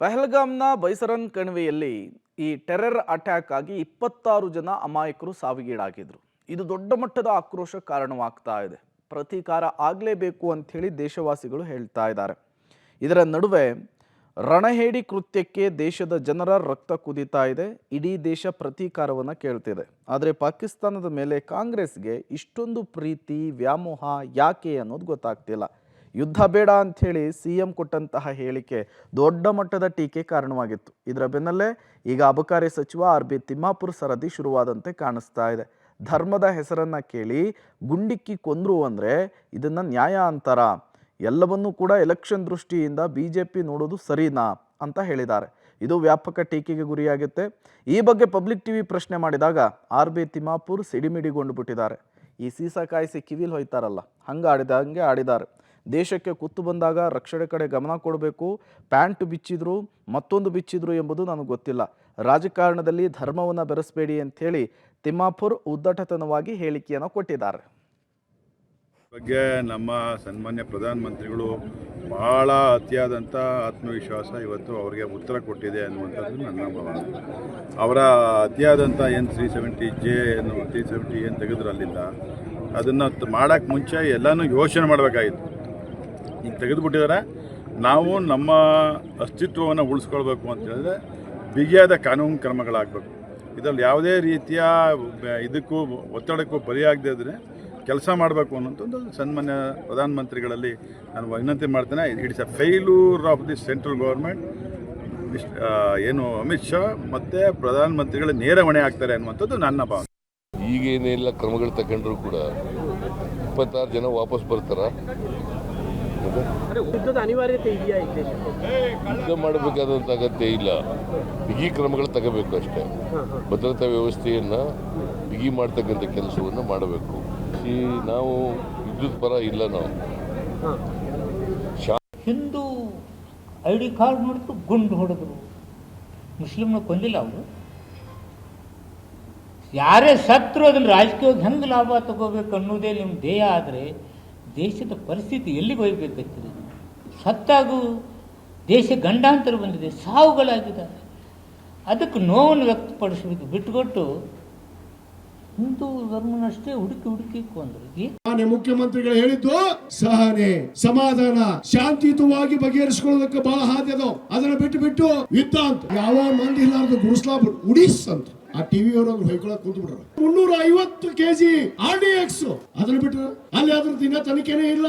ಪಹಲ್ಗಾಮ್ನ ಬೈಸರನ್ ಕಣಿವೆಯಲ್ಲಿ ಈ terror attack ಆಗಿ 26 ಜನ ಅಮಾಯಕರು ಸಾವಿಗೀಡಾಗಿದ್ರು. ಇದು ದೊಡ್ಡ ಮಟ್ಟದ ಆಕ್ರೋಶ ಕಾರಣವಾಗ್ತಾ ಇದೆ. ಪ್ರತೀಕಾರ ಆಗಲೇಬೇಕು ಅಂತ ಹೇಳಿ ದೇಶವಾಸಿಗಳು ಹೇಳ್ತಾ ಇದ್ದಾರೆ. ಇದರ ನಡುವೆ ರಣಹೇಡಿ ಕೃತ್ಯಕ್ಕೆ ದೇಶದ ಜನರ ರಕ್ತ ಕುದೀತಾ ಇದೆ. ಇಡೀ ದೇಶ ಪ್ರತೀಕಾರವನ್ನು ಕೇಳ್ತಿದೆ. ಆದರೆ ಪಾಕಿಸ್ತಾನದ ಮೇಲೆ ಕಾಂಗ್ರೆಸ್ಗೆ ಇಷ್ಟೊಂದು ಪ್ರೀತಿ ವ್ಯಾಮೋಹ ಯಾಕೆ ಅನ್ನೋದು ಗೊತ್ತಾಗ್ತಿಲ್ಲ. ಯುದ್ಧ ಬೇಡ ಅಂಥೇಳಿ CM ಕೊಟ್ಟಂತಹ ಹೇಳಿಕೆ ದೊಡ್ಡ ಮಟ್ಟದ ಟೀಕೆ ಕಾರಣವಾಗಿತ್ತು. ಇದರ ಬೆನ್ನಲ್ಲೇ ಈಗ ಅಬಕಾರಿ ಸಚಿವ RB ತಿಮ್ಮಾಪುರ್ ಸರದಿ ಶುರುವಾದಂತೆ ಕಾಣಿಸ್ತಾ ಇದೆ. ಧರ್ಮದ ಹೆಸರನ್ನ ಕೇಳಿ ಗುಂಡಿಕ್ಕಿ ಕೊಂದ್ರು ಅಂದರೆ ಇದನ್ನ ನ್ಯಾಯ ಅಂತಾರ? ಎಲ್ಲವನ್ನೂ ಕೂಡ ಎಲೆಕ್ಷನ್ ದೃಷ್ಟಿಯಿಂದ BJP ನೋಡೋದು ಸರಿನಾ ಅಂತ ಹೇಳಿದ್ದಾರೆ. ಇದು ವ್ಯಾಪಕ ಟೀಕೆಗೆ ಗುರಿಯಾಗುತ್ತೆ. ಈ ಬಗ್ಗೆ ಪಬ್ಲಿಕ್ ಟಿವಿ ಪ್ರಶ್ನೆ ಮಾಡಿದಾಗ RB ತಿಮ್ಮಾಪುರ್ ಸಿಡಿಮಿಡಿಗೊಂಡು ಬಿಟ್ಟಿದ್ದಾರೆ. ಈ ಸೀಸ ಕಾಯಿಸಿ ಕಿವಿಲ್ ಹೋಯ್ತಾರಲ್ಲ, ಹಂಗೆ ಆಡಿದ್ದಾರೆ. ದೇಶಕ್ಕೆ ಕುತ್ತು ಬಂದಾಗ ರಕ್ಷಣೆ ಕಡೆ ಗಮನ ಕೊಡಬೇಕು. ಪ್ಯಾಂಟ್ ಬಿಚ್ಚಿದ್ರು ಮತ್ತೊಂದು ಬಿಚ್ಚಿದ್ರು ಎಂಬುದು ನನಗೆ ಗೊತ್ತಿಲ್ಲ. ರಾಜಕಾರಣದಲ್ಲಿ ಧರ್ಮವನ್ನು ಬೆರೆಸಬೇಡಿ ಅಂಥೇಳಿ ತಿಮ್ಮಾಪುರ್ ಉದ್ದಟತನವಾಗಿ ಹೇಳಿಕೆಯನ್ನು ಕೊಟ್ಟಿದ್ದಾರೆ. ಬಗ್ಗೆ ನಮ್ಮ ಸನ್ಮಾನ್ಯ ಪ್ರಧಾನಮಂತ್ರಿಗಳು ಬಹಳ ಅತಿಯಾದಂಥ ಆತ್ಮವಿಶ್ವಾಸ ಇವತ್ತು ಅವರಿಗೆ ಉತ್ತರ ಕೊಟ್ಟಿದೆ ಅನ್ನುವಂಥದ್ದು ನನ್ನ ಭಾವನೆ. ಅವರ ಅತಿಯಾದಂಥ ಏನು 370J ಏನು 370 ಏನು ತೆಗೆದ್ರು ಅಲ್ಲಿಂದ ಅದನ್ನು ಮಾಡೋಕ್ಕೆ ಮುಂಚೆ ಎಲ್ಲನೂ ಯೋಚನೆ ಮಾಡಬೇಕಾಗಿತ್ತು. ಈಗ ತೆಗೆದುಬಿಟ್ಟಿದ್ದಾರೆ. ನಾವು ನಮ್ಮ ಅಸ್ತಿತ್ವವನ್ನು ಉಳಿಸ್ಕೊಳ್ಬೇಕು ಅಂತ ಹೇಳಿದ್ರೆ ಬಿಗಿಯಾದ ಕಾನೂನು ಕ್ರಮಗಳಾಗಬೇಕು. ಇದರಲ್ಲಿ ಯಾವುದೇ ರೀತಿಯ ಇದಕ್ಕೂ ಒತ್ತಡಕ್ಕೂ ಬಲಿಯಾಗದೇ ಇದ್ದರೆ ಕೆಲಸ ಮಾಡಬೇಕು ಅನ್ನೋಂಥದ್ದು ಸನ್ಮಾನ್ಯ ಪ್ರಧಾನಮಂತ್ರಿಗಳಲ್ಲಿ ನಾನು ವಿನಂತಿ ಮಾಡ್ತೇನೆ. It's a failure of the central government. ಏನು ಅಮಿತ್ ಶಾ ಮತ್ತು ಪ್ರಧಾನಮಂತ್ರಿಗಳ ನೇರ ಹೊಣೆ ಆಗ್ತಾರೆ ಅನ್ನುವಂಥದ್ದು ನನ್ನ ಭಾವನೆ. ಈಗೇನೆಲ್ಲ ಕ್ರಮಗಳು ತಗೊಂಡ್ರು ಕೂಡ 26 ಜನ ವಾಪಸ್ ಬರ್ತಾರ? ಯುದ್ಧದ ಅನಿವಾರ್ಯತೆ ಇದೆಯಾ? ಯುದ್ಧ ಮಾಡಬೇಕಾದಂಥ ಅಗತ್ಯ ಇಲ್ಲ. ಬಿಗಿ ಕ್ರಮಗಳು ತಗೋಬೇಕು ಅಷ್ಟೇ. ಭದ್ರತಾ ವ್ಯವಸ್ಥೆಯನ್ನು ಬಿಗಿ ಮಾಡ್ತಕ್ಕಂಥ ಕೆಲಸವನ್ನು ಮಾಡಬೇಕು. ನಾವು ಯುದ್ಧದ ಪರ ಇಲ್ಲ. ನಾವು ಹಿಂದೂ ID ಕಾರ್ಡ್ ಮಾಡಿದ್ರು, ಗುಂಡು ಹೊಡೆದ್ರು. ಮುಸ್ಲಿಮ್ನ ಕೊಂದಿಲ್ಲ ಅವರು. ಯಾರೇ ಸತ್ರು ಅದನ್ನು ರಾಜಕೀಯವಾಗಿ ಹೆಂಗೆ ಲಾಭ ತಗೋಬೇಕು ಅನ್ನೋದೇ ನಿಮ್ಮ ಧ್ಯೇಯ ಆದರೆ ದೇಶದ ಪರಿಸ್ಥಿತಿ ಎಲ್ಲಿಗೆ ಹೋಗ್ಬೇಕಾಗ್ತದೆ? ಸತ್ತಾಗೂ ದೇಶ ಗಂಡಾಂತರ ಬಂದಿದೆ, ಸಾವುಗಳಾಗಿದ್ದಾರೆ. ಅದಕ್ಕೆ ನೋವನ್ನು ವ್ಯಕ್ತಪಡಿಸಬೇಕು. ಬಿಟ್ಟುಕೊಟ್ಟು ಹಿಂದೂ ಧರ್ಮನಷ್ಟೇ ಹುಡುಕಿ ಕೊಂದ್ರು. ಮಾನ್ಯ ಮುಖ್ಯಮಂತ್ರಿಗಳು ಹೇಳಿದ್ದು ಸಹನೆ, ಸಮಾಧಾನ, ಶಾಂತಿಯುತವಾಗಿ ಬಗೆಹರಿಸಿಕೊಳ್ಳೋದಕ್ಕೆ ಬಹಳ ಹಾದಿ ಅದಾವ. ಅದನ್ನ ಬಿಟ್ಟು ಯುದ್ಧ ಅಂತ ಯಾವ ಮಂದಿ ಇಲ್ಲಾರ್ದು ಗುಡಿಸ್ಲಾ ಉಡಿಸ್ ಅಂತ ಆ ಟಿವಿ ಅವರನ್ನು ಹೊಯ್ಕೊಳಕ್ ಕೂತ್ ಬಿಟ್ರ. 350 kg RDX ಅದನ್ನ ಬಿಟ್ರ ಅಲ್ಲಿ ಅದ್ರ ದಿನ ತನಿಖೆನೇ ಇಲ್ಲ.